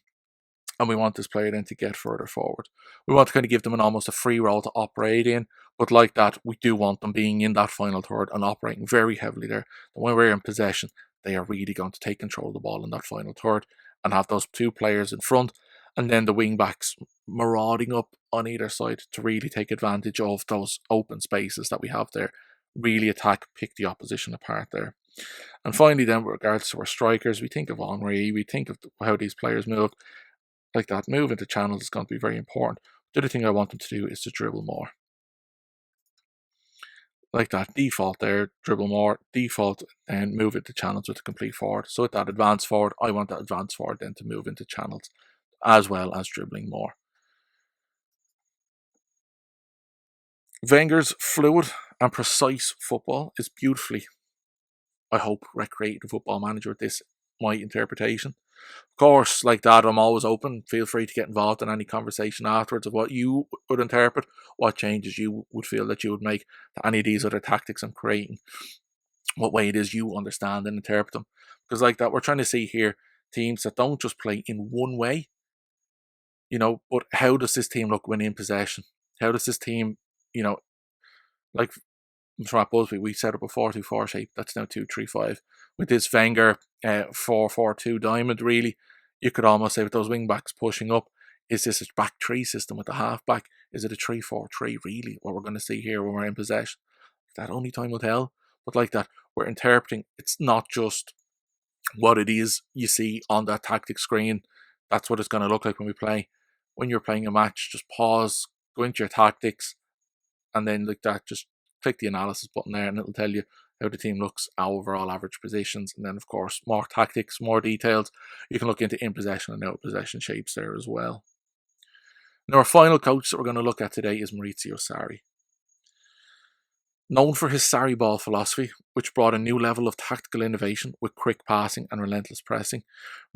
Speaker 1: and we want this player then to get further forward. We want to kind of give them almost a free role to operate in, but like that, we do want them being in that final third and operating very heavily there. And when we're in possession, they are really going to take control of the ball in that final third and have those two players in front, and then the wing backs marauding up on either side to really take advantage of those open spaces that we have there. Really attack, pick the opposition apart there. And finally then, with regards to our strikers, we think of Henry, we think of how these players move. Like that, move into channels is going to be very important. The other thing I want them to do is to dribble more. Like that, default there, dribble more, default, and move into channels with a complete forward. So with that advanced forward, I want that advanced forward then to move into channels as well as dribbling more. Wenger's fluid and precise football is beautifully, I hope, recreated the Football Manager with this, my interpretation. Of course, like that, I'm always open. Feel free to get involved in any conversation afterwards of what you would interpret, what changes you would feel that you would make to any of these other tactics I'm creating, what way it is you understand and interpret them. Because like that, we're trying to see here teams that don't just play in one way, but how does this team look when in possession? How does this team, like Matt Busby, we set up a 4-2-4 shape. That's now 2-3-5. With this Wenger 4-4-2 diamond, really, you could almost say with those wing backs pushing up, is this a back three system with the half back? Is it a 3-4-3 really? What we're going to see here when we're in possession? That only time will tell. But like that, we're interpreting. It's not just what it is you see on that tactic screen. That's what it's going to look like when we play. When you're playing a match, just pause, go into your tactics, and then like that, just click the analysis button there and it'll tell you how the team looks, our overall average positions, and then of course more tactics, more details. You can look into in possession and out of possession shapes there as well. Now our final coach that we're going to look at today is Maurizio Sarri. Known for his Sarri ball philosophy, which brought a new level of tactical innovation with quick passing and relentless pressing,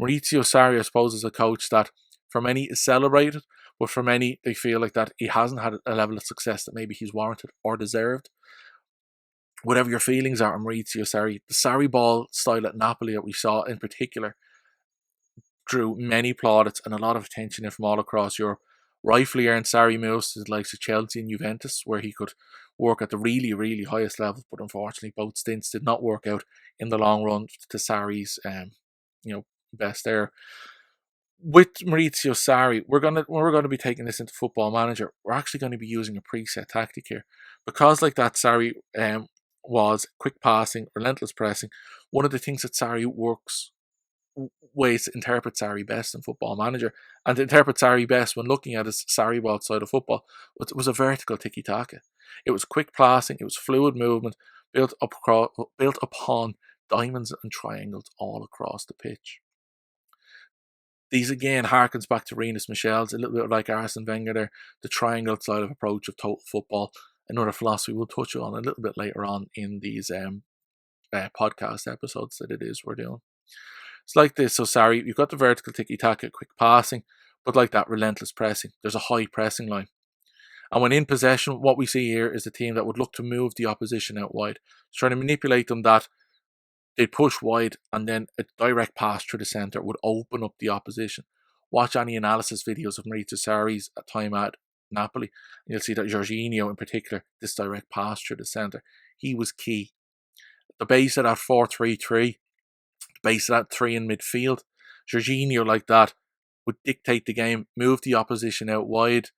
Speaker 1: Maurizio Sarri, I suppose, is a coach that for many is celebrated, but for many they feel like that he hasn't had a level of success that maybe he's warranted or deserved. whatever your feelings are on Maurizio Sarri, the Sarri ball style at Napoli that we saw in particular drew many plaudits and a lot of attention from all across Europe. Rightfully earned Sarri moves to the likes of Chelsea and Juventus, where he could work at the really, really highest levels, but unfortunately both stints did not work out in the long run to Sarri's best there. With Maurizio Sarri, we're gonna be taking this into Football Manager. We're actually going to be using a preset tactic here, because like that Sarri was quick passing, relentless pressing. One of the things that Sarri works ways to interpret Sarri best in Football Manager, and to interpret Sarri best when looking at his Sarri ball side of football was a vertical tiki taka. It was quick passing, it was fluid movement, built upon diamonds and triangles all across the pitch. These again harkens back to Rinus Michel's, a little bit like Arsene Wenger there, the triangle side of approach of total football, another philosophy we'll touch on a little bit later on in these podcast episodes that it is we're doing. It's like this. So Sarri, you've got the vertical tiki-taka, quick passing, but like that relentless pressing. There's a high pressing line. And when in possession, what we see here is a team that would look to move the opposition out wide, trying to manipulate them that they'd push wide, and then a direct pass through the centre would open up the opposition. Watch any analysis videos of Maurizio Sarri's time at Napoli, and you'll see that Jorginho in particular, this direct pass through the centre, he was key. The base of that 4-3-3, base of that 3 in midfield, Jorginho like that would dictate the game, move the opposition out wide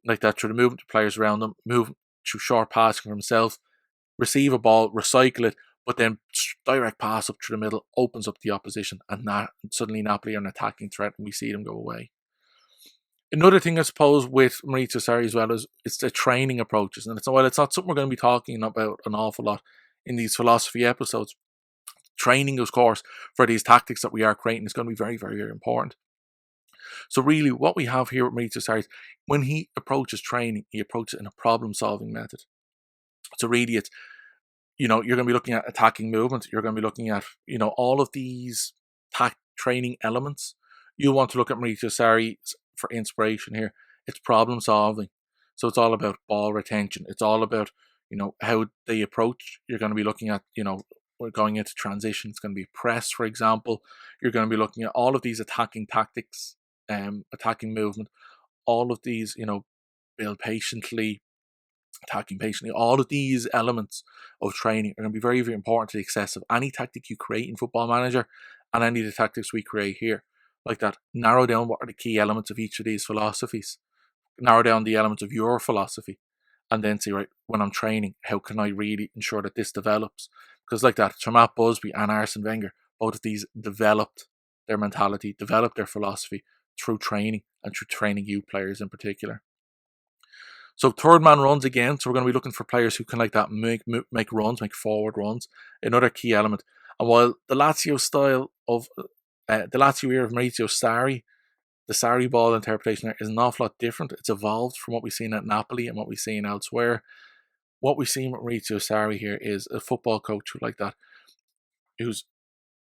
Speaker 1: like that through the movement of players around them, move through short passing for himself, receive a ball, recycle it, but then direct pass up through the middle opens up the opposition, and suddenly Napoli are an attacking threat and we see them go away. Another thing I suppose with Maurizio Sarri as well is it's the training approaches, and while it's not something we're going to be talking about an awful lot in these philosophy episodes, training, of course, for these tactics that we are creating is going to be very, very, very important. So really what we have here with Maurizio Sarri is when he approaches training, he approaches it in a problem-solving method. So really it's, you're going to be looking at attacking movement, you're going to be looking at, all of these training elements. You want to look at Maurizio Sarri for inspiration here. It's problem-solving. So it's all about ball retention. It's all about, how they approach. You're going to be looking at, we're going into transition. It's going to be press, for example. You're going to be looking at all of these attacking tactics, attacking movement, all of these, build patiently, attacking patiently. All of these elements of training are going to be very, very important to the success of any tactic you create in Football Manager and any of the tactics we create here. Like that, narrow down what are the key elements of each of these philosophies. Narrow down the elements of your philosophy, and then say, right, when I'm training, how can I really ensure that this develops? Because like that, so Matt Busby and Arsene Wenger, both of these developed their mentality, developed their philosophy through training and through training youth players in particular. So third man runs again. So we're going to be looking for players who can like that make runs, make forward runs. Another key element. And while the Lazio style of the Lazio era of Maurizio Sarri, the Sarri ball interpretation there is an awful lot different. It's evolved from what we've seen at Napoli and what we've seen elsewhere. What we've seen with Maurizio Sarri here is a football coach who like that, who's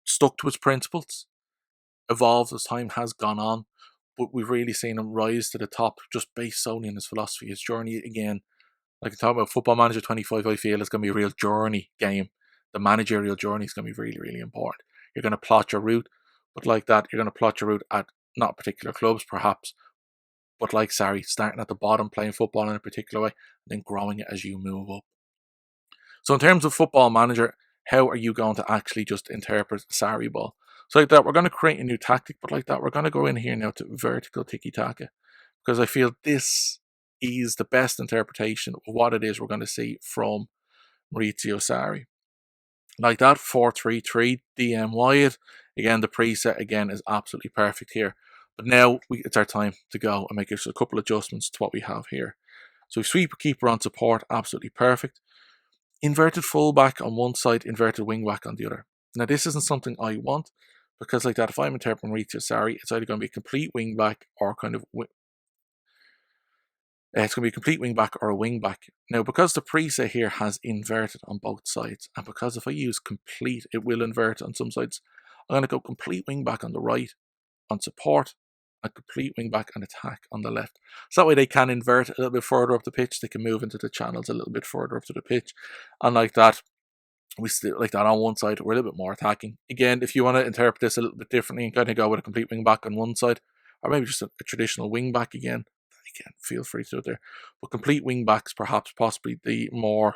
Speaker 1: stuck to his principles, evolved as time has gone on, but we've really seen him rise to the top just based solely on his philosophy, his journey again. Like I talk about Football Manager 25, I feel is going to be a real journey game. The managerial journey is going to be really, really important. You're going to plot your route, but like that, you're going to plot your route at not particular clubs perhaps, but like Sarri, starting at the bottom, playing football in a particular way, and then growing it as you move up. So in terms of Football Manager, how are you going to actually just interpret Sarri ball? So like that, we're going to create a new tactic, but like that, we're going to go in here now to vertical tiki-taka, because I feel this is the best interpretation of what it is we're going to see from Maurizio Sarri. Like that, 4-3-3, DM wide. Again, the preset again is absolutely perfect here. But now it's our time to go and make a couple of adjustments to what we have here. So sweeper keeper on support, absolutely perfect. Inverted fullback on one side, inverted wingback on the other. Now this isn't something I want, because like that, if I'm interpreting Maurizio Sarri, it's either going to be a complete wingback or kind of it's going to be a complete wingback or a wingback. Now, because the preset here has inverted on both sides, and because if I use complete, it will invert on some sides, I'm going to go complete wingback on the right, on support, and complete wingback and attack on the left. So that way they can invert a little bit further up the pitch, they can move into the channels a little bit further up to the pitch, and like that, We still like that on one side. We're a little bit more attacking. Again, if you want to interpret this a little bit differently and kind of go with a complete wing back on one side, or maybe just a traditional wing back again feel free to do it there. But complete wing backs, perhaps possibly the more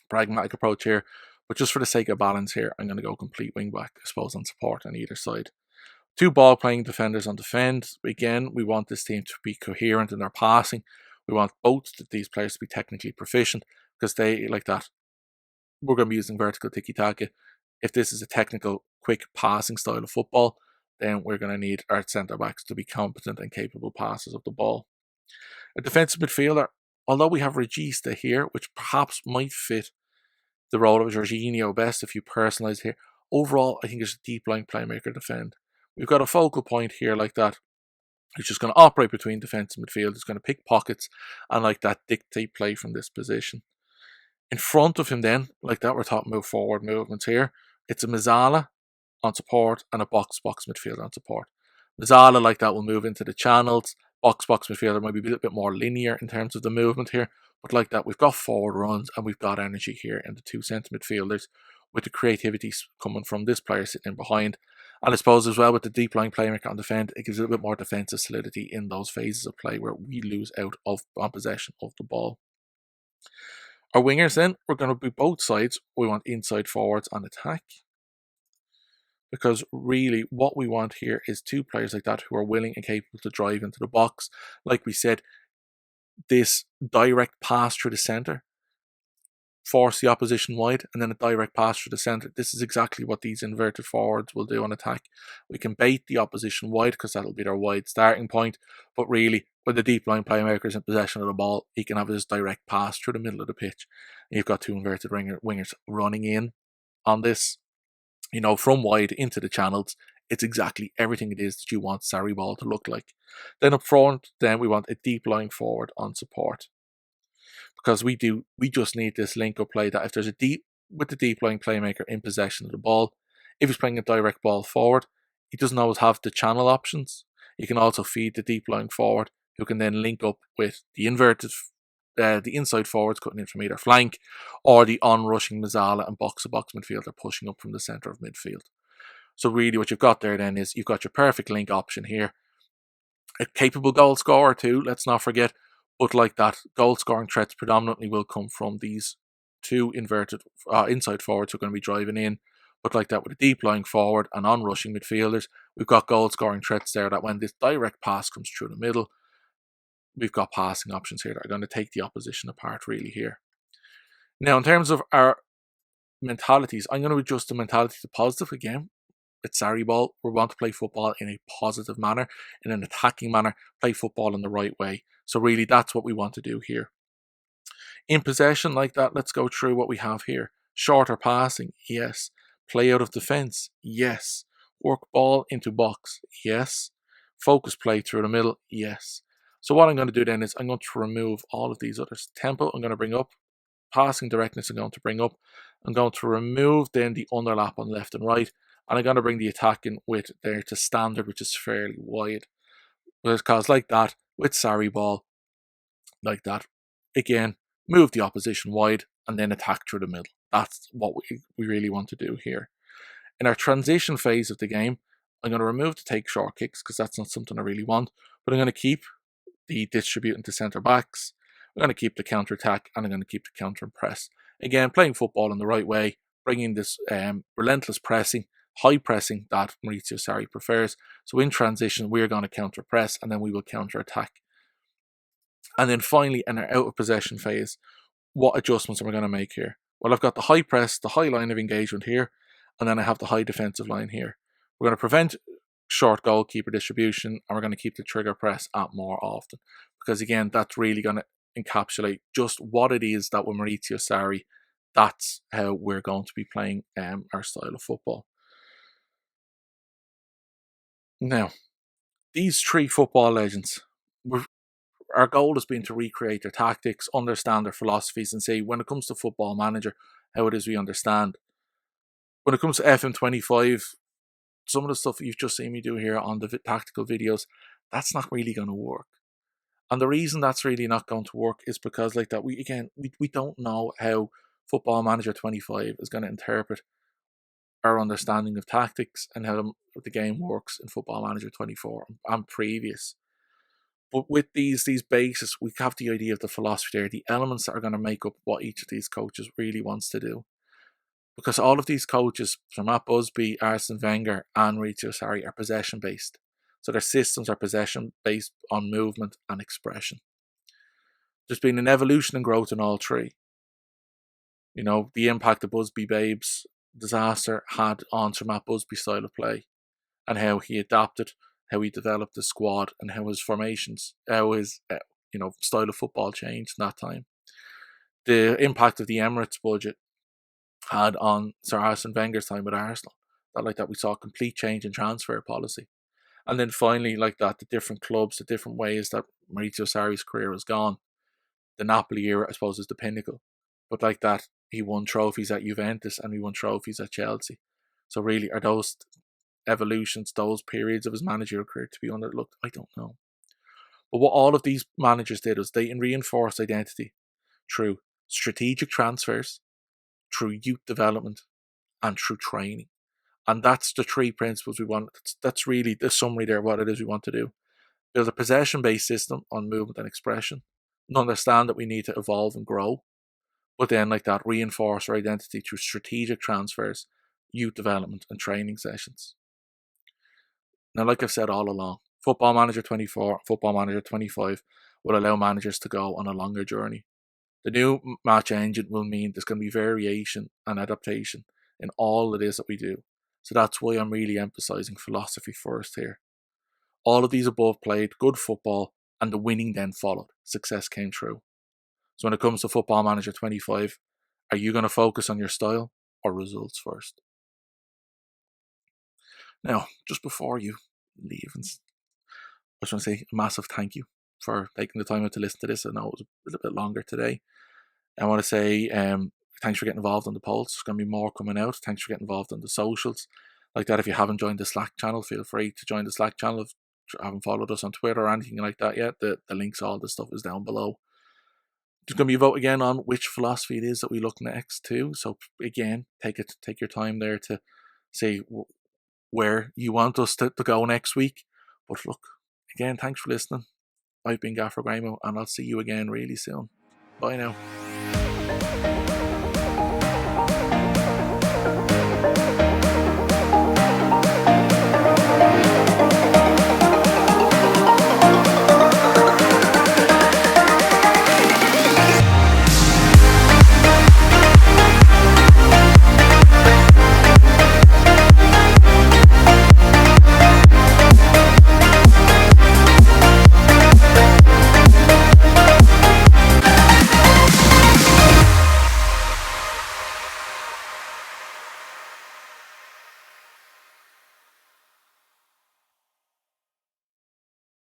Speaker 1: pragmatic approach here. But just for the sake of balance here, I'm going to go complete wing back, I suppose, on support on either side. Two ball playing defenders on defend. Again, we want this team to be coherent in their passing. We want both of these players to be technically proficient because they like that. We're going to be using vertical tiki-taka. If this is a technical, quick passing style of football, then we're going to need our centre-backs to be competent and capable passers of the ball. A defensive midfielder, although we have Regista here, which perhaps might fit the role of Jorginho best if you personalise here, overall, I think it's a deep-lying playmaker defend. We've got a focal point here like that, who's just going to operate between defence and midfield. He's going to pick pockets and like that dictate play from this position. In front of him then, like that, we're talking about forward movements here. It's a Mazzala on support and a box-box midfielder on support. Mazzala like that will move into the channels. Box-box midfielder might be a little bit more linear in terms of the movement here. But like that, we've got forward runs and we've got energy here in the two centre midfielders with the creativity coming from this player sitting in behind. And I suppose as well with the deep line playmaker on defend, it gives a little bit more defensive solidity in those phases of play where we lose out on possession of the ball. Our wingers then, we're going to be both sides. We want inside forwards on attack. Because really what we want here is two players like that who are willing and capable to drive into the box. Like we said, this direct pass through the centre, force the opposition wide, and then a direct pass through the centre. This is exactly what these inverted forwards will do on attack. We can bait the opposition wide because that'll be their wide starting point. But really, when the deep line playmaker is in possession of the ball, he can have this direct pass through the middle of the pitch. And you've got two inverted wingers running in on this, from wide into the channels. It's exactly everything it is that you want Sarri ball to look like. Then up front, then we want a deep line forward on support. Because we just need this link-up play that if there's with the deep line playmaker in possession of the ball, if he's playing a direct ball forward, he doesn't always have the channel options. You can also feed the deep line forward, who can then link up with the the inside forwards cutting in from either flank, or the on-rushing Mazzala and box-to-box midfielder pushing up from the centre of midfield. So really what you've got there then is you've got your perfect link option here. A capable goal scorer too, let's not forget. But like that, goal scoring threats predominantly will come from these two inverted inside forwards who are going to be driving in. But like that, with a deep lying forward and on rushing midfielders, we've got goal scoring threats there that when this direct pass comes through the middle, we've got passing options here that are going to take the opposition apart really here. Now, in terms of our mentalities, I'm going to adjust the mentality to positive again. It's Sarri ball. We want to play football in a positive manner, in an attacking manner, play football in the right way. So really, that's what we want to do here. In possession like that, let's go through what we have here. Shorter passing, yes. Play out of defence, yes. Work ball into box, yes. Focus play through the middle, yes. So what I'm going to do then is I'm going to remove all of these others. Tempo, I'm going to bring up. Passing directness, I'm going to bring up. I'm going to remove then the underlap on left and right. And I'm going to bring the attack in with there to standard, which is fairly wide. Because like that, with Sarri ball, like that, again, move the opposition wide and then attack through the middle. That's what we really want to do here. In our transition phase of the game, I'm going to remove the take short kicks because that's not something I really want. But I'm going to keep the distributing to centre backs. I'm going to keep the counter attack and I'm going to keep the counter and press. Again, playing football in the right way, bringing this relentless pressing, high pressing that Maurizio Sarri prefers. So in transition, we're going to counter press and then we will counter attack. And then finally, in our out of possession phase, what adjustments am I going to make here? Well, I've got the high press, the high line of engagement here, and then I have the high defensive line here. We're going to prevent short goalkeeper distribution, and we're going to keep the trigger press at more often. Because again, that's really going to encapsulate just what it is that with Maurizio Sarri, that's how we're going to be playing our style of football. Now, these three football legends, our goal has been to recreate their tactics, understand their philosophies, and say, when it comes to Football Manager, how it is we understand. When it comes to FM25, some of the stuff you've just seen me do here on the tactical videos, that's not really going to work. And the reason that's really not going to work is because like that, we don't know how Football Manager 25 is going to interpret our understanding of tactics and how the game works in Football Manager 24 and previous. But with these bases, we have the idea of the philosophy there, the elements that are going to make up what each of these coaches really wants to do. Because all of these coaches, from Matt Busby, Arsene Wenger, and Maurizio Sarri, are possession-based. So their systems are possession-based on movement and expression. There's been an evolution and growth in all three. You know, the impact of Busby Babes disaster had on Sir Matt Busby's style of play and how he adapted, how he developed the squad, and how his formations, how his style of football changed in that time. The impact of the Emirates budget had on Sir Arsene Wenger's time with Arsenal. That we saw a complete change in transfer policy. And then finally, the different clubs, the different ways that Maurizio Sarri's career has gone. The Napoli era, I suppose, is the pinnacle. But he won trophies at Juventus and he won trophies at Chelsea. So really, are those evolutions, those periods of his managerial career to be underlooked? I don't know. But what all of these managers did was they reinforced identity through strategic transfers, through youth development, and through training. And that's the three principles we want. That's really the summary there of what it is we want to do. Build a possession-based system on movement and expression. And understand that we need to evolve and grow. But then, reinforce our identity through strategic transfers, youth development, and training sessions. Now, like I've said all along, Football Manager 24, Football Manager 25 will allow managers to go on a longer journey. The new match engine will mean there's going to be variation and adaptation in all it is that we do. So that's why I'm really emphasising philosophy first here. All of these above played good football and the winning then followed. Success came through. So when it comes to Football Manager 25, are you going to focus on your style or results first? Now, just before you leave, I just want to say a massive thank you for taking the time out to listen to this. I know it was a little bit longer today. I want to say thanks for getting involved on the polls. There's going to be more coming out. Thanks for getting involved on the socials. If you haven't joined the Slack channel, feel free to join the Slack channel. If you haven't followed us on Twitter or anything like that yet, the links, all the stuff is down below. There's going to be a vote again on which philosophy it is that we look next to. So again, take your time there to say where you want us to go next week. But look, again, thanks for listening. I've been Gaffer Graemo, and I'll see you again really soon. Bye now.